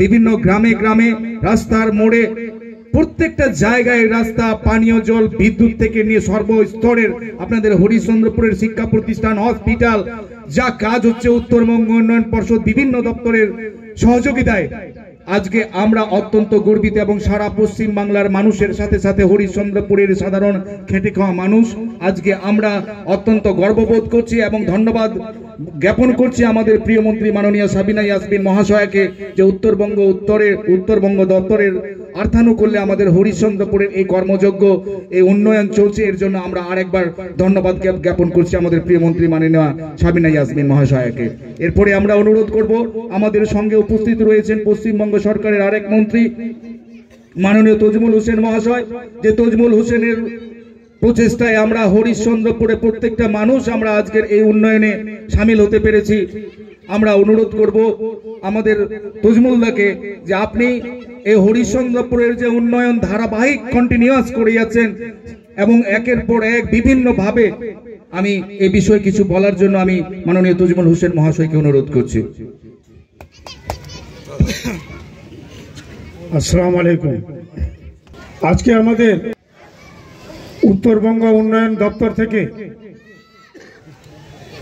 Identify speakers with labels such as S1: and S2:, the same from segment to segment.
S1: বিভিন্ন গ্রামে গ্রামে রাস্তার মোড়ে প্রত্যেকটা জায়গায় রাস্তা, পানীয় জল, বিদ্যুৎ থেকে নিয়ে সর্বস্তরের আপনাদের হরিশ্চন্দ্রপুরের শিক্ষা প্রতিষ্ঠান, হসপিটাল, যা কাজ হচ্ছে উত্তরবঙ্গ উন্নয়ন পর্ষদ বিভিন্ন দপ্তরের সহযোগিতায় আজকে আমরা অত্যন্ত গর্বিত এবং সারা পশ্চিম বাংলার মানুষের সাথে সাথে হরিশ্চন্দ্রপুরের সাধারণ খেটে খাওয়া মানুষ আজকে আমরা অত্যন্ত গর্ববোধ করছি এবং ধন্যবাদ জ্ঞাপন করছি আমাদের প্রিয় মন্ত্রী মাননীয় সাবিনা ইয়াসমিন মহাশয়াকে, যে উত্তরবঙ্গ দপ্তরের অর্থানুকূল্যে আমাদের হরিশ্চন্দ্রপুরের এই কর্মযজ্ঞ, এই উন্নয়ন চলছে। এর জন্য আমরা আরেকবার ধন্যবাদ জ্ঞাপন করছি আমাদের প্রিয় মন্ত্রী মাননীয় সাবিনা ইয়াসমিন মহাশয়াকে। এরপরে আমরা অনুরোধ করব, আমাদের সঙ্গে উপস্থিত রয়েছেন পশ্চিমবঙ্গ সরকারের আরেক মন্ত্রী মাননীয় তজমুল হোসেন মহাশয়, যে তজমুল হোসেনের প্রচেষ্টায় আমরা হরিশ্চন্দ্রপুরে প্রত্যেকটা মানুষ আমরা আজকের এই উন্নয়নে সামিল হতে পেরেছি। আমরা অনুরোধ করব আমাদের তজমুলদাকে যে আপনি এই হরিশ্চন্দ্রপুরের যে উন্নয়ন ধারাবাহিক কন্টিনিউয়াস করে যাচ্ছেন এবং একের পর এক বিভিন্ন ভাবে, আমি এই বিষয়ে কিছু বলার জন্য আমি মাননীয় তজমুল হোসেন মহাশয়কে অনুরোধ করছি।
S2: আসসালামু আলাইকুম। আজকে আমাদের উত্তরবঙ্গ উন্নয়ন দপ্তর থেকে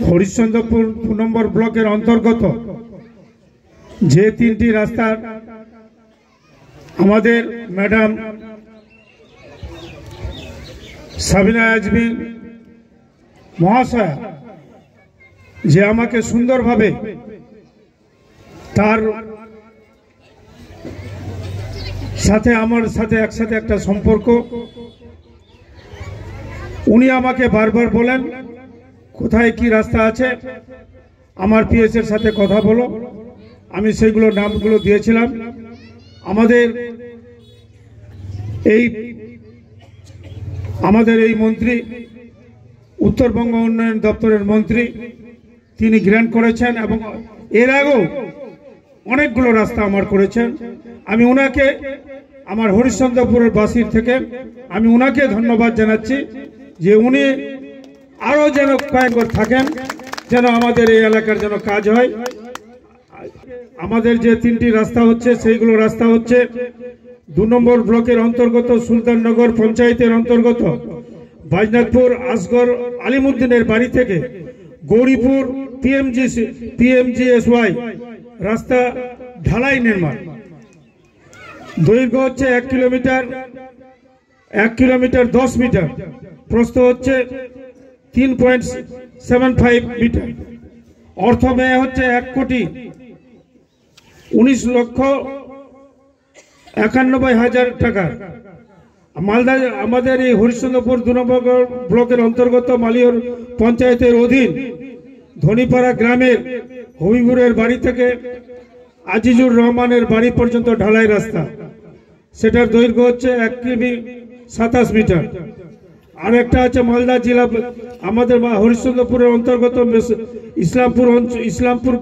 S2: হরিশ্চন্দ্রপুর 2 নম্বর ব্লকের অন্তর্গত যে 3টি রাস্তার আমাদের ম্যাডাম সাবিনা ইয়াসমিন মহাশয়া যে আমাকে সুন্দরভাবে তার সাথে আমার সাথে একসাথে একটা সম্পর্ক, উনি আমাকে বারবার বলেন কোথায় কি রাস্তা আছে, আমার পিএস এর সাথে কথা বলো। আমি সেইগুলো নামগুলো দিয়েছিলাম। আমাদের এই মন্ত্রী, উত্তরবঙ্গ উন্নয়ন দপ্তরের মন্ত্রী, তিনি গ্র্যান্ট করেছেন এবং এর আগেও অনেকগুলো রাস্তা আমার করেছেন। আমি ওনাকে, আমার হরিশ্চন্দ্রপুরের বাসীর থেকে আমি ওনাকে ধন্যবাদ জানাচ্ছি যে উনি আরো যেন কয়েকবার থাকেন, যেন আমাদের এই এলাকার যেন কাজ হয়। আমাদের যে 3টি রাস্তা হচ্ছে সেইগুলো রাস্তা হচ্ছে 2 নম্বর ব্লকের অন্তর্গত সুলতাননগর পঞ্চায়েতের অন্তর্গত বাইজনাথপুর আসগর আলিমুদ্দিনের বাড়ি থেকে গৌরীপুর PMGSY রাস্তা ঢালাই নির্মাণ। দৈর্ঘ্য হচ্ছে 1 কিলোমিটার 10 মিটার, প্রস্থ হচ্ছে 3.75 মিটার। অর্থ ব্যয় হচ্ছে 1,19,91,000 টাকা। মালদা আমাদের এই হরিশ্চন্দ্রপুর 2 নম্বর ব্লকের অন্তর্গত মালিয়র পঞ্চায়েতের অধীন ধনীপাড়া গ্রামের হবিবুরের বাড়ি থেকে আজিজুর রহমানের বাড়ি পর্যন্ত ঢালাই রাস্তা, সেটার দৈর্ঘ্য হচ্ছে 1 কিমি 27 মিটার। আর একটা আছে মালদা জেলা আমাদের হরিশ্চন্দ্রপুরের অন্তর্গত ইসলামপুর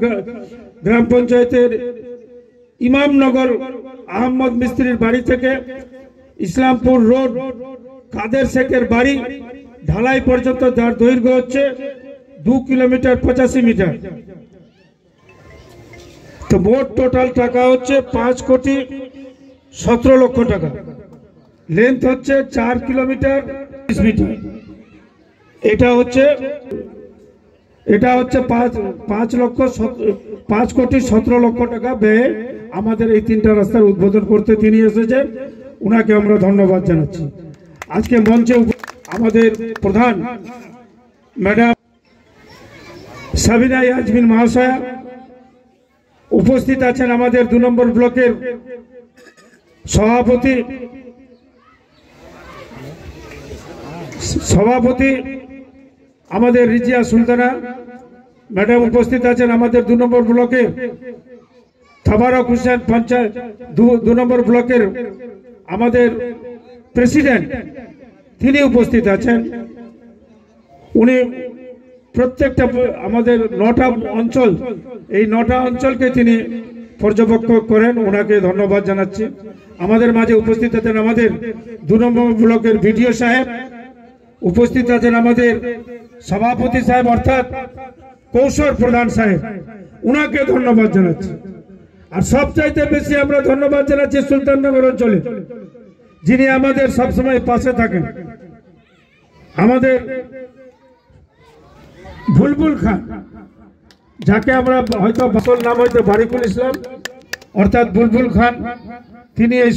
S2: গ্রাম পঞ্চায়েতের ইমামনগর আহমদ মিস্ত্রির বাড়ি থেকে ইসলামপুর রোড কাদের শেখের বাড়ি ঢালাই পর্যন্ত, যার দৈর্ঘ্য হচ্ছে 2 কিলোমিটার 85 মিটার। তো মোট টোটাল টাকা হচ্ছে 5,17,00,000 টাকা। লেন্থ হচ্ছে 4 কিলোমিটার 20 মিটার। এটা হচ্ছে 5,17,00,000 টাকা ব্যয়ে আমাদের এই 3টা রাস্তার উদ্বোধন করতে তিনি এসেছেন। উনাকে আমরা ধন্যবাদ জানাচ্ছি। আজকে মঞ্চে আমাদের প্রধান ম্যাডাম সাবিনা ইয়াসমিন মহাশয়া উপস্থিত আছেন। আমাদের 2 নম্বর ব্লকের সভাপতি আমাদের রিজিয়া সুলতানা ম্যাডাম উপস্থিত আছেন। আমাদের 2 নম্বর ব্লকে তাবারক হোসেন পঞ্চায়েত 2 নম্বর ব্লকের আমাদের প্রেসিডেন্ট, তিনি উপস্থিত আছেন। উনি প্রত্যেকটা আমাদের 9টা অঞ্চল, এই 9টা অঞ্চলকে তিনি পর্যবেক্ষণ করেন, ওনাকে ধন্যবাদ জানাচ্ছি। আমাদের মাঝে উপস্থিত আছেন আমাদের 2 নম্বর ব্লকের ভিডিও সাহেব, উপস্থিত আছেন আমাদের সভাপতি সাহেব অর্থাৎ কৌশল প্রধান সাহেব, উনাকে ধন্যবাদ জানাচ্ছি। আর সবচাইতে বেশি আমরা ধন্যবাদ জানাচ্ছি সুলতাননগর অঞ্চলে, যিনি আমাদের সবসময় পাশে থাকেন, আমাদের বুলবুল খান, যাকে আমরা হয়তো আসল নাম হয়তো বারিকুল ইসলাম, অর্থাৎ বুলবুল খান। তিনি এই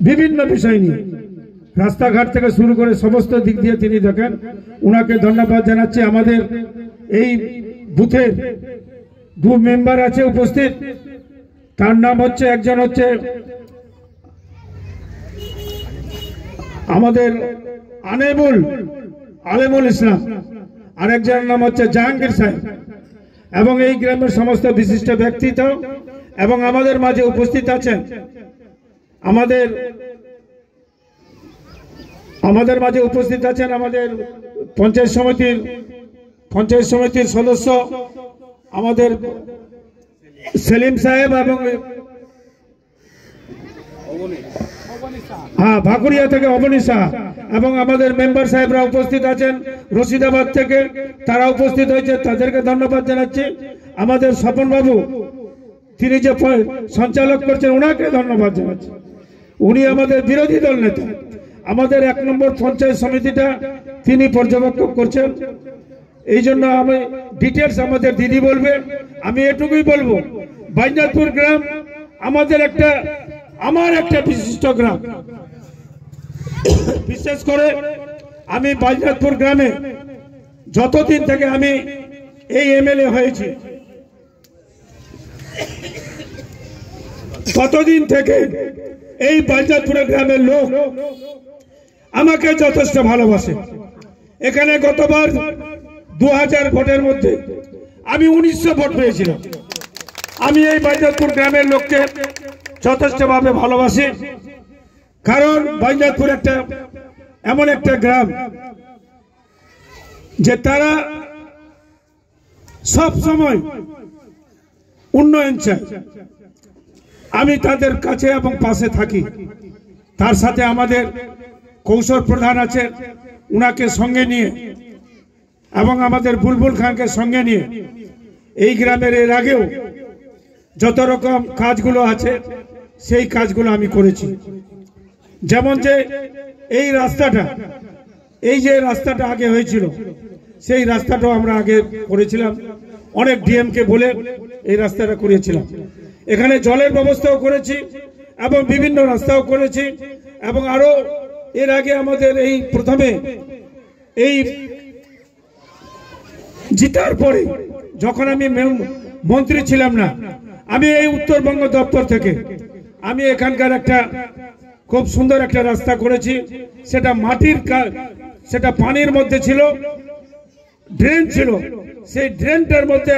S2: বিভিন্ন বিষয় নিয়ে রাস্তাঘাট থেকে শুরু করে সমস্ত দিক দিয়ে তিনি দেখেন, উনাকে ধন্যবাদ জানাচ্ছি। আমাদের এই বুথের দু মেম্বার আছে উপস্থিত, তার নাম হচ্ছে, একজন হচ্ছে আমাদের আলেমুল ইসলাম, আরেকজনের নাম হচ্ছে জাহাঙ্গীর সাহেব, এবং এই গ্রামের সমস্ত বিশিষ্ট ব্যক্তিত্ব এবং আমাদের মাঝে উপস্থিত আছেন আমাদের মাঝে উপস্থিত আছেন আমাদের পঞ্চায়েত সমিতির সদস্য আমাদের সেলিম সাহেব, এবং ভাকুরিয়া থেকে অবনী শাহ, এবং আমাদের মেম্বার সাহেবরা উপস্থিত আছেন রশিদাবাদ থেকে, তারা উপস্থিত হয়েছে, তাদেরকে ধন্যবাদ জানাচ্ছি। আমাদের স্বপন বাবু, তিনি যে সঞ্চালক করছেন, ওনাকে ধন্যবাদ জানাচ্ছি। উনি আমাদের বিরোধী দল নেতা, আমাদের 1 নম্বর পঞ্চায়েত সমিতিটা তিনি পর্যবেক্ষক করছেন। এই জন্য আমি ডিটেলস আমাদের দিদি বলবে, আমি এটুকুই বলবো, বাইনাথপুর গ্রাম আমার একটা বিশিষ্ট গ্রাম। বিশেষ করে আমি বাইনাথপুর গ্রামে যতদিন থেকে আমি এই এমএলএ হয়েছি, ততদিন থেকে এই বাইনাথপুর গ্রামের লোক আমাকে যথেষ্ট ভালোবাসে। এখানে গতবার 2000 ভোটের মধ্যে আমি 1900 ভোট পেয়েছিলাম। আমি এই বাইনাথপুর গ্রামের লোককে যথেষ্টভাবে ভালোবাসি, কারণ বাইনাথপুর এমন একটা গ্রাম যে তারা সব সময় উন্নয়ন চায়। আমি তাদের কাছে এবং পাশে থাকি। তার সাথে আমাদের কৌশল প্রধান আছে, উনাকে সঙ্গে নিয়ে, এবং আমাদের বুলবুল খানকে সঙ্গে নিয়ে এই গ্রামের এর আগেও যত রকম কাজগুলো আছে সেই কাজগুলো আমি করেছি। যেমন যে এই যে রাস্তাটা আগে হয়েছিল, সেই রাস্তাটাও আমরা আগে করেছিলাম, অনেক ডিএমকে বলে এই রাস্তাটা করেছিলাম। এখানে জলের ব্যবস্থাও করেছি এবং বিভিন্ন রাস্তাও করেছি, এবং আরো এর আগে আমাদের এই প্রথমে এই জিতার পরে যখন আমি মন্ত্রী ছিলাম না, আমি এই উত্তরবঙ্গ দপ্তর থেকে আমি এখানকার খুব সুন্দর একটা রাস্তা করেছি। সেটা পানির মধ্যে ছিল, ড্রেন ছিল, সেই ড্রেনটার মধ্যে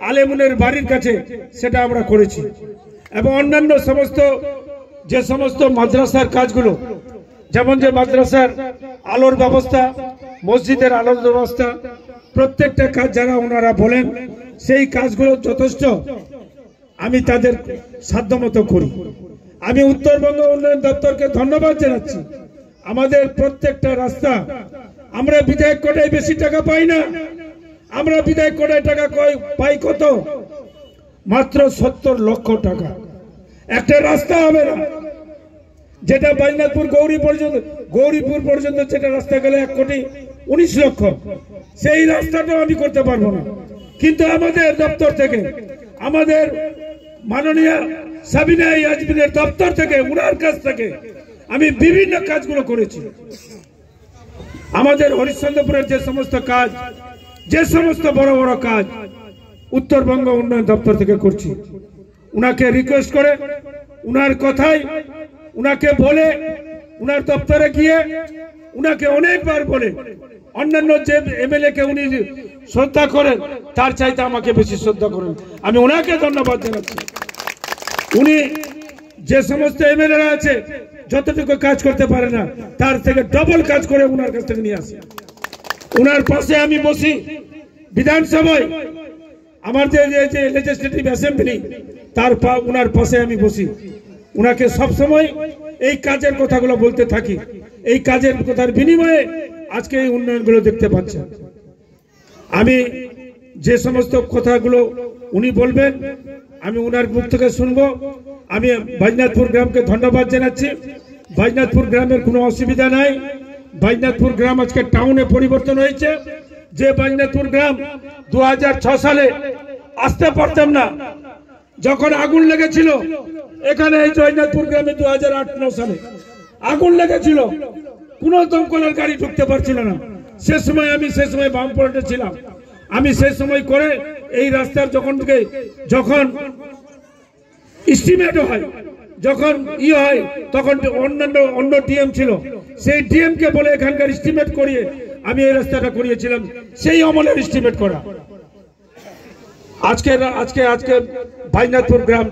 S2: আলেমুনের বাড়ির কাছে সেটা আমরা করেছি। এবং অন্যান্য যে সমস্ত মাদ্রাসার কাজগুলো, যেমন যে মাদ্রাসার আলোর ব্যবস্থা, মসজিদের আলোর ব্যবস্থা, প্রত্যেকটা কাজ যারা ওনারা বলেন সেই কাজগুলো যথেষ্ট আমি তাদের সাধ্যমতো করি। আমি উত্তরবঙ্গ উন্নয়ন দপ্তরকে ধন্যবাদ জানাচ্ছি। আমাদের প্রত্যেকটা রাস্তা, আমরা বিধায়ক কোটায় বেশি টাকা পাই না, আমরা বিধায়ক কোটায় টাকা পাই কত? মাত্র 70 লক্ষ টাকা। একটা রাস্তা হবে না, যেটা বাইনাথপুর গৌরীপুর পর্যন্ত যেটা রাস্তা গেলে 1,19 লক্ষ, সেই রাস্তাটাও আমি করতে পারবো না। কিন্তু আমাদের দপ্তর থেকে, আমাদের মাননীয় সাবিনা ইয়াজমিনের দপ্তর থেকে, উনার কাছ থেকে আমি বিভিন্ন কাজগুলো করেছি। আমাদের হরিশ্চন্দ্রপুরের যে সমস্ত কাজ, যে সমস্ত বড় বড় কাজ উত্তরবঙ্গ উন্নয়ন দপ্তর থেকে করছি। উনাকে রিকোয়েস্ট করে, উনার কথাই, উনাকে বলে, উনার দপ্তরে গিয়ে উনাকে অনেকবার বলে, অন্যান্য যে এমএলএ কে উনি শ্রদ্ধা করেন তার চাইতে আমাকে বেশি শ্রদ্ধা করেন। আমি ওনাকে ধন্যবাদ জানাচ্ছি। উনি যে সমস্ত এমএলএরা আছে যতটুকু কাজ করতে পারে না, তার থেকে ডবল কাজ করে উনার কাছ থেকে নিয়ে আসে। উনার পাশে আমি বসি বিধানসভায়, আমার যে লেজিসলেটিভ অ্যাসেম্বলি, উনার পাশে আমি বসি। উনাকে সবসময় এই কাজের কথাগুলো বলতে থাকি। এই কাজের কথার বিনিময়ে আজকে এই উন্নয়নগুলো দেখতে পাচ্ছেন। আমি যে সমস্ত কথাগুলো উনি বলবেন আমি ওনার মুখ থেকে শুনবো। আমি বাইজনাথপুর গ্রামকে ধন্যবাদ জানাচ্ছি। বাইজনাথপুর গ্রামের কোনো অসুবিধা নাই। বাইজনাথপুর গ্রাম আজকে টাউনে পরিবর্তন হয়েছে। যে বাইজনাথপুর গ্রাম 2006 সালে আসতে পারতাম না, যখন আগুন লেগেছিল এখানে এই বাইজনাথপুর গ্রামে 2008-9 সালে আগুন লেগেছিল, কোনো দমকলের গাড়ি ঢুকতে পারছিল না। সে সময় বামপন্থে ছিলাম। আমি সেই সময় করে এই রাস্তার যখন এস্টিমেট হয়, যখন হয়, তখন অন্য ডিএম ছিল, সেই ডিএম কে বলে এখানকার এস্টিমেট করিয়ে আমি এই রাস্তাটা করিয়েছিলাম। সেই আমলের এস্টিমেট করা আজকে বাইজনাথপুর গ্রাম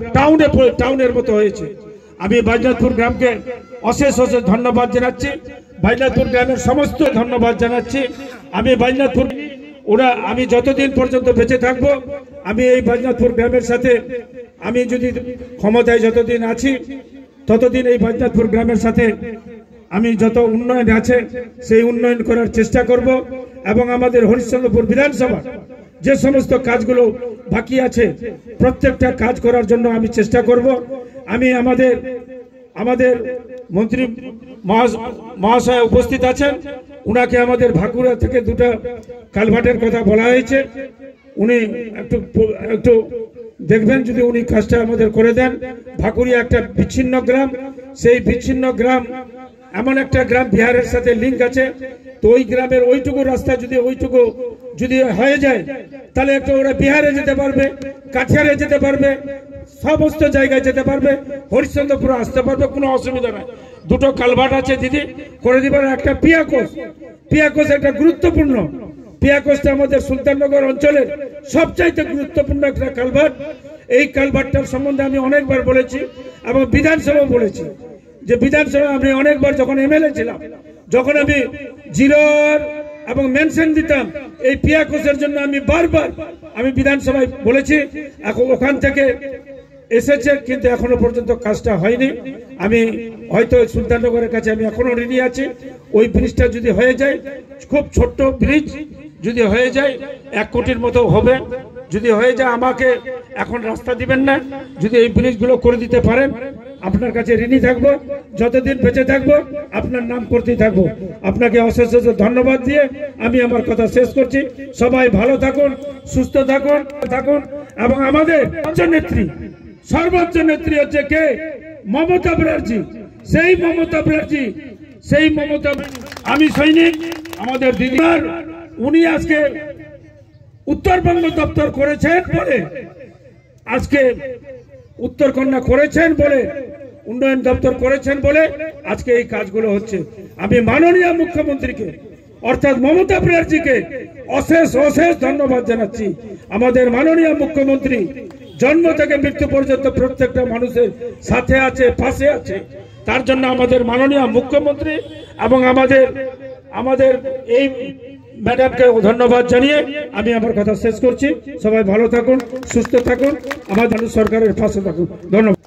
S2: টাউনের মতো হয়েছে। আমি বাইজনাথপুর গ্রামকে অশেষ ধন্যবাদ জানাচ্ছি। বাইজনাথপুর গ্রামের সমস্ত ধন্যবাদ জানাচ্ছি। আমি বাইজনাথপুর আমি যতদিন পর্যন্ত বেঁচে থাকবো, আমি এই বাইজনাথপুর গ্রামের সাথে, আমি যদি ক্ষমতায় যতদিন আছি ততদিন এই বাইজনাথপুর গ্রামের সাথে আমি যত উন্নয়ন আছে সেই উন্নয়ন করার চেষ্টা করব। এবং আমাদের হরিশ্চন্দ্রপুর বিধানসভা যে সমস্ত কাজগুলো বাকি আছে প্রত্যেকটা কাজ করার জন্য আমি চেষ্টা করব। আমি আমাদের মন্ত্রী মহাশয় উপস্থিত আছেন, উনাকে আমাদের ভাকুড়া থেকে 2টা কালভার্টের কথা বলা হয়েছে। উনি একটু দেখবেন যদি উনি কাজটা আমাদের করে দেন। ভাকুড়িয়া একটা বিচ্ছিন্ন গ্রাম, সেই বিচ্ছিন্ন গ্রাম এমন একটা গ্রাম বিহারের সাথে লিঙ্ক আছে। তো ওই গ্রামের ওইটুকু রাস্তা যদি হয়ে যায় তাহলে একটা ওরা বিহারে যেতে পারবে, কাঠিয়ারে যেতে পারবে, সমস্ত জায়গায় যেতে পারবে, হরিশ্চন্দ্রপুর আসতে পারবে, কোনো অসুবিধা নাই। 2টো কালভার্ট আছে দিদি করে দিবার। একটা পিয়াকোস একটা গুরুত্বপূর্ণ, পিয়াকোসটা আমাদের সুলতাননগর অঞ্চলের সবচাইতে গুরুত্বপূর্ণ একটা কালভার্ট। এই কালভার্টটার সম্বন্ধে আমি অনেকবার বলেছি এবং বিধানসভা বলেছি যে বিধানসভা আমি অনেকবার যখন এমএলএ ছিলাম, যখন আমি জিরোর এবং মেনশন দিতাম এই পিয়াকোসের জন্য, আমি বারবার আমি বিধানসভায় বলেছি। এখন ওখান থেকে এসেছে কিন্তু এখনো পর্যন্ত কাজটা হয়নি। আমি হয়তো সুলতাননগরের কাছে আমি এখনো ঋণী আছি। ওই ব্রিজটা যদি হয়ে যায়, খুব ছোট্ট ব্রিজ, যদি হয়ে যায় 1 কোটির মতো হবে। যদি হয়ে যায় আমাকে এখন রাস্তা দিবেন না, যদি এই ব্রিজগুলো করে দিতে পারেন আপনার কাছে ঋণী থাকবো। যতদিন বেঁচে থাকবো আপনার নাম করতেই থাকবো। আপনাকে অশেষ ধন্যবাদ দিয়ে আমি আমার কথা শেষ করছি। সবাই ভালো থাকুন, সুস্থ থাকুন এবং আমাদের সর্বোচ্চ নেত্রী হচ্ছে কে? মমতা ব্যানার্জি। সেই মমতা আমি সৈনিক আমাদের দিদিমার, উনি আজকে উত্তরবঙ্গ দপ্তর করেছেন বলে, আজকে উত্তরকন্যা করেছেন বলে, উন্নয়ন দপ্তর করেছেন বলে আজকে এই কাজগুলো হচ্ছে। আমি মাননীয় মুখ্যমন্ত্রীকে অর্থাৎ মমতা ব্যানার্জিকে অশেষ ধন্যবাদ জানাচ্ছি। আমাদের মাননীয় মুখ্যমন্ত্রী জন্ম থেকে মৃত্যু পর্যন্ত প্রত্যেকটা মানুষের সাথে আছে, পাশে আছে। তার জন্য আমাদের মাননীয় মুখ্যমন্ত্রী এবং আমাদের এই ম্যাডামকে ধন্যবাদ জানিয়ে আমি আমার কথা শেষ করছি। সবাই ভালো থাকুন, সুস্থ থাকুন, আমাদের সরকারের পাশে থাকুন। ধন্যবাদ।